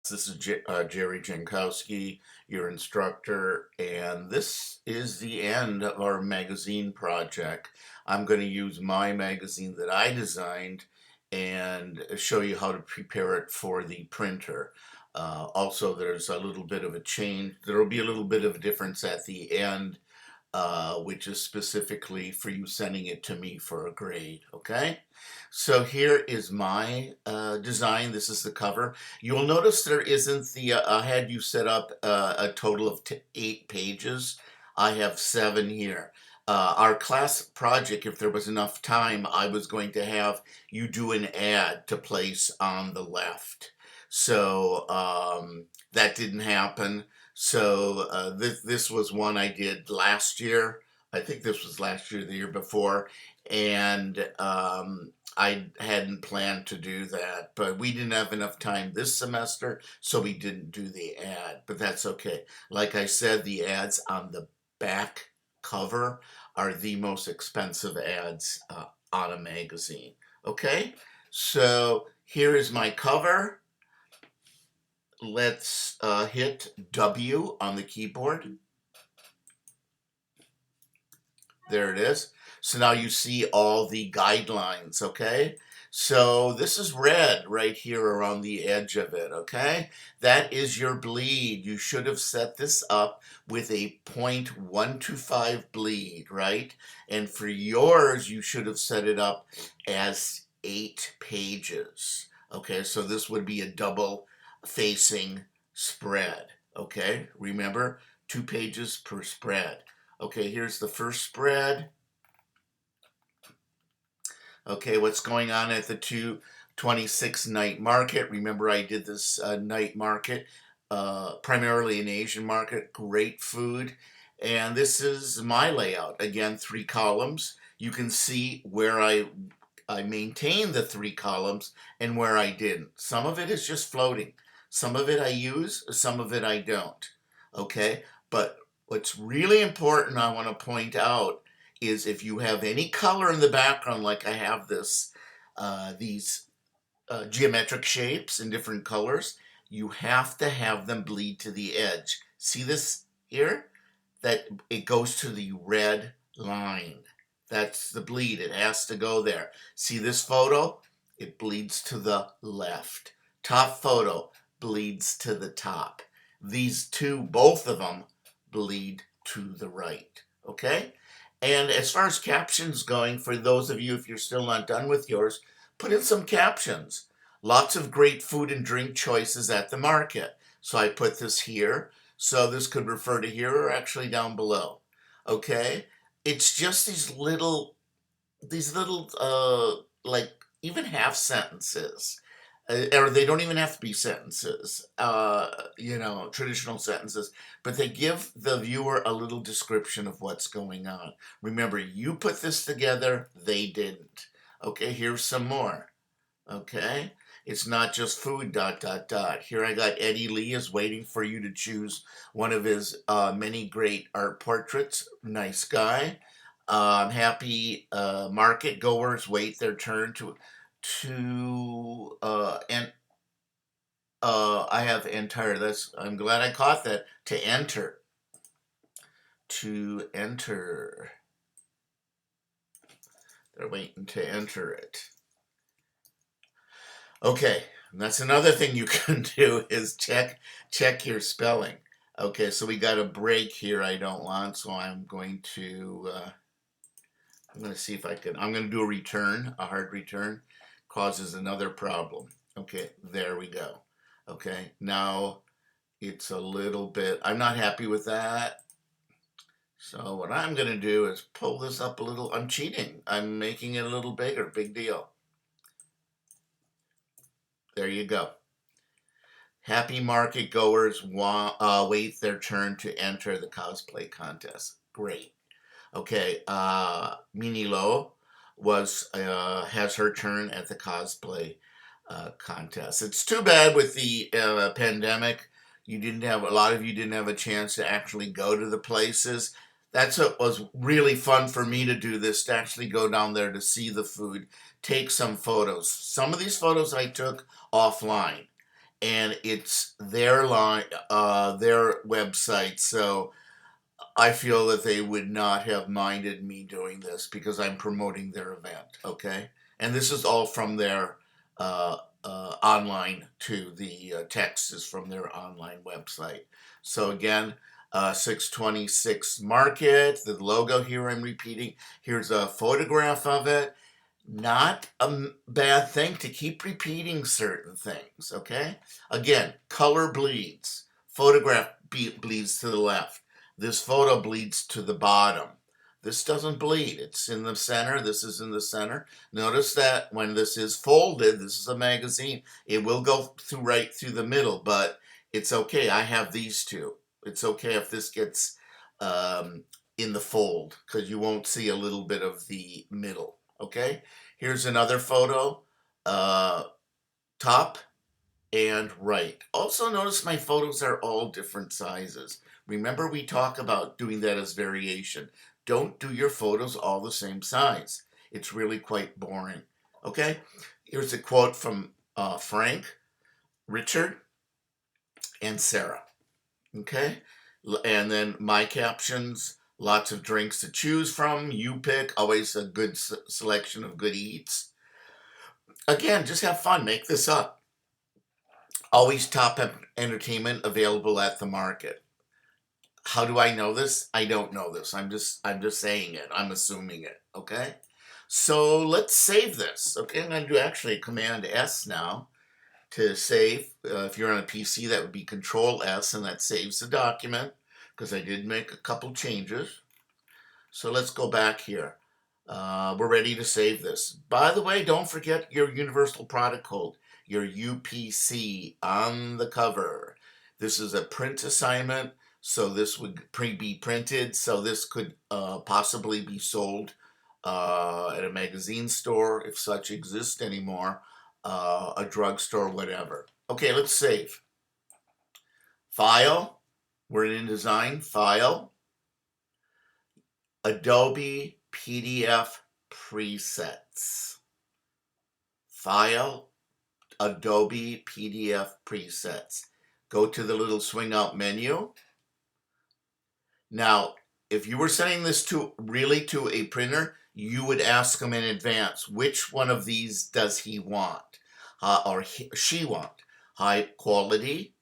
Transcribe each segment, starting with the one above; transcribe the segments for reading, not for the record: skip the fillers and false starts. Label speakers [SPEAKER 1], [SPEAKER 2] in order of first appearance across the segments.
[SPEAKER 1] This is Jerry Jankowski, your instructor, and this is the end of our magazine project. I'm going to use my magazine that I designed and show you how to prepare it for the printer. Also, there's a little bit of a change. There will be a little bit of a difference at the end, which is specifically for you sending it to me for a grade, okay? So here is my design. This is the cover. You'll notice there isn't the, I had you set up a total of 8 pages. I have 7 here. Our class project, if there was enough time, I was going to have you do an ad to place on the left. So that didn't happen. So this was one I did last year. I think this was last year, the year before, and I hadn't planned to do that, but we didn't have enough time this semester, so we didn't do the ad. But that's okay. Like I said, the ads on the back cover are the most expensive ads on a magazine. Okay, so here is my cover. Let's hit W on the keyboard. There it is. So now you see all the guidelines, okay? So this is red right here around the edge of it, okay? That is your bleed. You should have set this up with a 0.125 bleed, right? And for yours, you should have set it up as 8 pages. Okay, so this would be a double facing spread, okay? Remember, 2 pages per spread. Okay, here's the first spread. Okay, what's going on at the 226 night market? Remember, I did this night market, primarily an Asian market, great food. And this is my layout. Again, 3 columns. You can see where I maintain the 3 columns and where I didn't. Some of it is just floating. Some of it I use, some of it I don't. Okay, but what's really important I want to point out is if you have any color in the background, like I have these geometric shapes in different colors, you have to have them bleed to the edge. See this here? That it goes to the red line. That's the bleed. It has to go there. See this photo? It bleeds to the left. Top photo bleeds to the top. These two, both of them, bleed to the right. Okay? And as far as captions going, for those of you, if you're still not done with yours, put in some captions. Lots of great food and drink choices at the market. So I put this here. So this could refer to here or actually down below. Okay? It's just these little, like even half sentences. Or they don't even have to be sentences, traditional sentences, but they give the viewer a little description of what's going on. Remember, you put this together, they didn't. Okay, here's some more. Okay, it's not just food, dot, dot, dot. Here I got Eddie Lee is waiting for you to choose one of his many great art portraits. Nice guy. Happy market goers wait their turn to and I have enter. That's I'm glad I caught that. To enter. To enter. They're waiting to enter it. Okay, that's another thing you can do is check your spelling. Okay, so we got a break here I don't want, so I'm going to see if I can. I'm going to do a return, a hard return. Causes another problem. Okay, there we go. Okay, now it's a little bit, I'm not happy with that. So what I'm going to do is pull this up a little. I'm cheating. I'm making it a little bigger. Big deal. There you go. Happy market goers wait their turn to enter the cosplay contest. Great. Okay, Minilo has her turn at the cosplay contest. It's too bad with the pandemic. A lot of you didn't have a chance to actually go to the places. That's what was really fun for me to do this, to actually go down there to see the food, take some photos. Some of these photos I took offline. and it's their line, their website. So I feel that they would not have minded me doing this because I'm promoting their event. Okay, and this is all from their online too. The text is from their online website. So again, 626 Market. The logo here I'm repeating. Here's a photograph of it. Not a bad thing to keep repeating certain things. Okay. Again, color bleeds. Photograph bleeds to the left. This photo bleeds to the bottom. This doesn't bleed. It's in the center. This is in the center. Notice that when this is folded, this is a magazine, it will go through right through the middle, but it's okay. I have these two. It's okay if this gets in the fold because you won't see a little bit of the middle. Okay? Here's another photo. Top and right. Also notice my photos are all different sizes. Remember we talk about doing that as variation. Don't do your photos all the same size. It's really quite boring. Okay? Here's a quote from Frank, Richard, and Sarah. Okay? And then my captions, lots of drinks to choose from. You pick, always a good selection of good eats. Again, just have fun. Make this up. Always top entertainment available at the market. How do I know this? I don't know this. I'm just saying it. I'm assuming it. Okay. So let's save this. Okay, I'm going to do actually Command S now to save. If you're on a PC, that would be Control S, and that saves the document because I did make a couple changes. So let's go back here. We're ready to save this. By the way, don't forget your Universal Product Code, your UPC on the cover. This is a print assignment, so this would be printed, so this could possibly be sold at a magazine store, if such exists anymore, a drugstore, whatever. Okay, let's save. File, we're in InDesign, File, Adobe PDF presets. File, Adobe PDF presets. Go to the little swing out menu. Now, if you were sending this to a printer, you would ask them in advance, which one of these does he want or she want? High quality,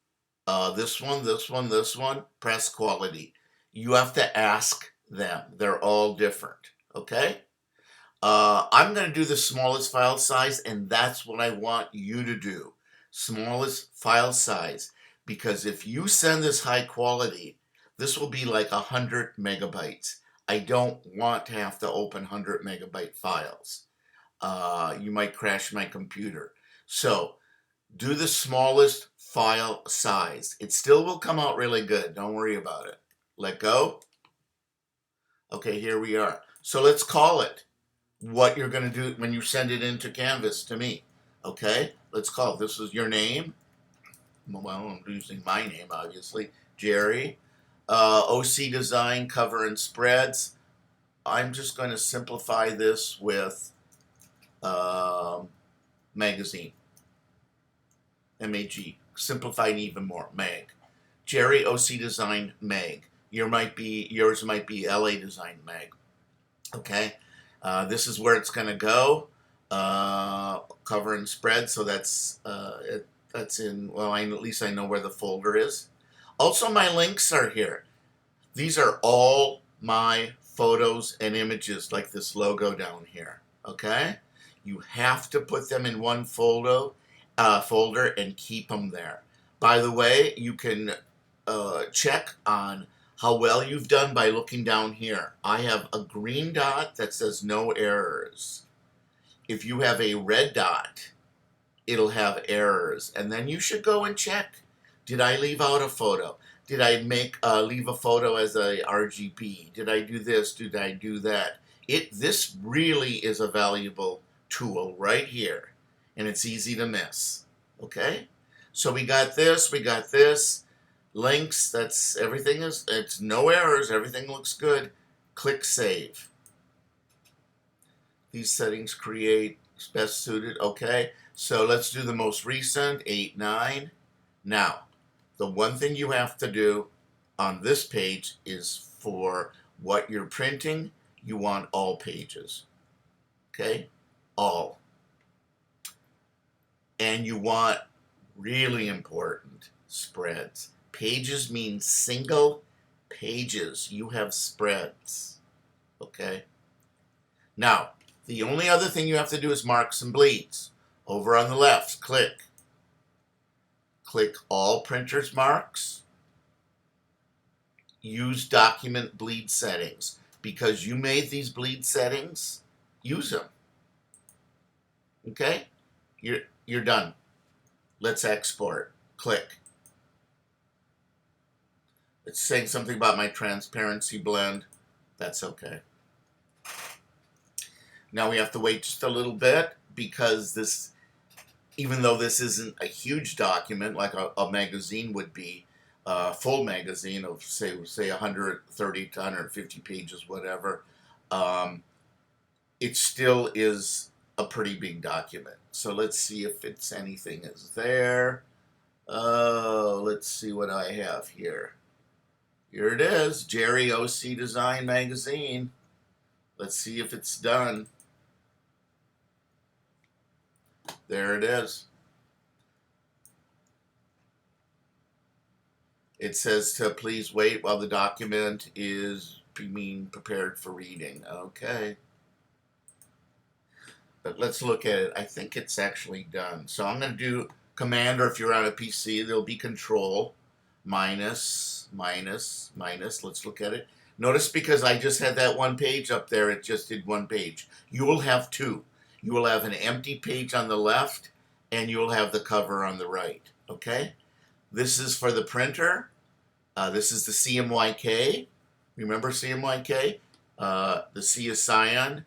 [SPEAKER 1] this one, press quality. You have to ask them. They're all different. Okay? I'm going to do the smallest file size, and that's what I want you to do. Smallest file size. Because if you send this high quality, this will be like 100 megabytes. I don't want to have to open 100 megabyte files. You might crash my computer. So, do the smallest file size. It still will come out really good. Don't worry about it. Let go. Okay, here we are. So let's call it what you're going to do when you send it into Canvas to me. Okay, let's call it. This is your name. Well, I'm using my name, obviously. Jerry. OC Design, Cover and Spreads. I'm just going to simplify this with magazine. MAG. Simplified even more. Mag. Jerry OC Design Mag. Yours might be LA Design Mag. Okay. This is where it's going to go. Cover and spread. So that's that's in. Well, at least I know where the folder is. Also, my links are here. These are all my photos and images, like this logo down here. Okay. You have to put them in one folder and keep them there. By the way, you can check on how well you've done by looking down here. I have a green dot that says no errors. If you have a red dot, it'll have errors. And then you should go and check. Did I leave out a photo? Did I leave a photo as a RGB? Did I do this? Did I do that? This really is a valuable tool right here. And it's easy to miss. Okay? So we got this. Links, it's no errors, everything looks good. Click Save. These settings create best suited, okay. So let's do the most recent, 8/9. Now, the one thing you have to do on this page is for what you're printing, you want all pages. Okay? All. And you want, really important, spreads. Pages mean single pages. You have spreads. Okay? Now, the only other thing you have to do is marks and bleeds. Over on the left, click all printers marks. Use document bleed settings. Because you made these bleed settings, use them. Okay? You're done. Let's export. Click. It's saying something about my transparency blend. That's okay. Now we have to wait just a little bit because this, even though this isn't a huge document like a magazine would be, full magazine of say 130 to 150 pages, whatever, it still is a pretty big document. So let's see if it's anything is there. Oh, let's see what I have here. Here it is, Jerry OC Design Magazine. Let's see if it's done. There it is. It says to please wait while the document is being prepared for reading. Okay. But let's look at it. I think it's actually done. So I'm going to do Command, or if you're on a PC, there'll be Control, minus, minus, minus. Let's look at it. Notice because I just had that one page up there, it just did one page. You will have two. You will have an empty page on the left, and you'll have the cover on the right. Okay? This is for the printer. This is the CMYK. Remember CMYK? The C is cyan,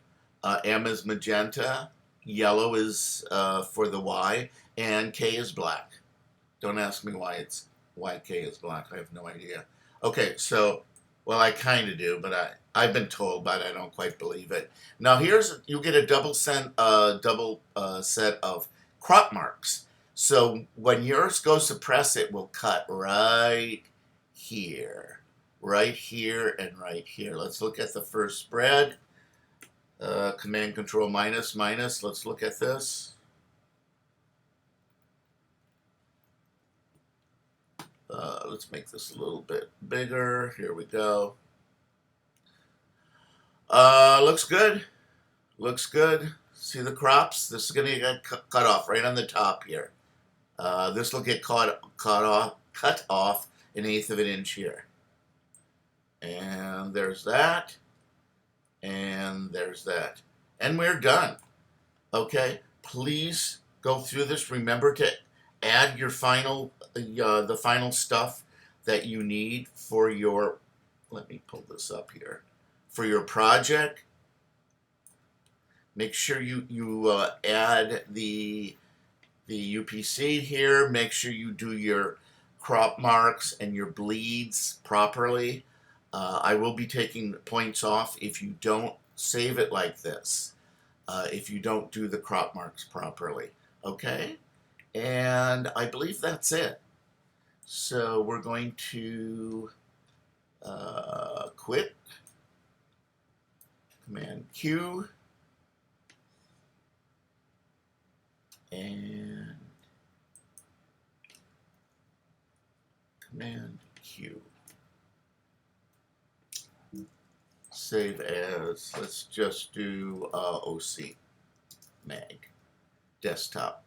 [SPEAKER 1] M is magenta, yellow is for the Y, and K is black. Don't ask me why K is black. I have no idea. Okay, so, well, I kind of do, but I've been told, but I don't quite believe it. Now you get a double set of crop marks. So when yours goes to press, it will cut right here, and right here. Let's look at the first spread. Command Control minus, minus. Let's look at this. Let's make this a little bit bigger. Here we go. Looks good. Looks good. See the crops? This is going to get cut off right on the top here. This will get cut off an eighth of an inch here. And there's that. And there's that. And we're done. Okay? Please go through this. Remember to add your final, the final stuff that you need for your, let me pull this up here, for your project. Make sure you add the UPC here. Make sure you do your crop marks and your bleeds properly. I will be taking points off if you don't save it like this, if you don't do the crop marks properly. Okay? And I believe that's it. So we're going to quit. Command Q. And Command Q. Save as, let's just do OC Mag Desktop.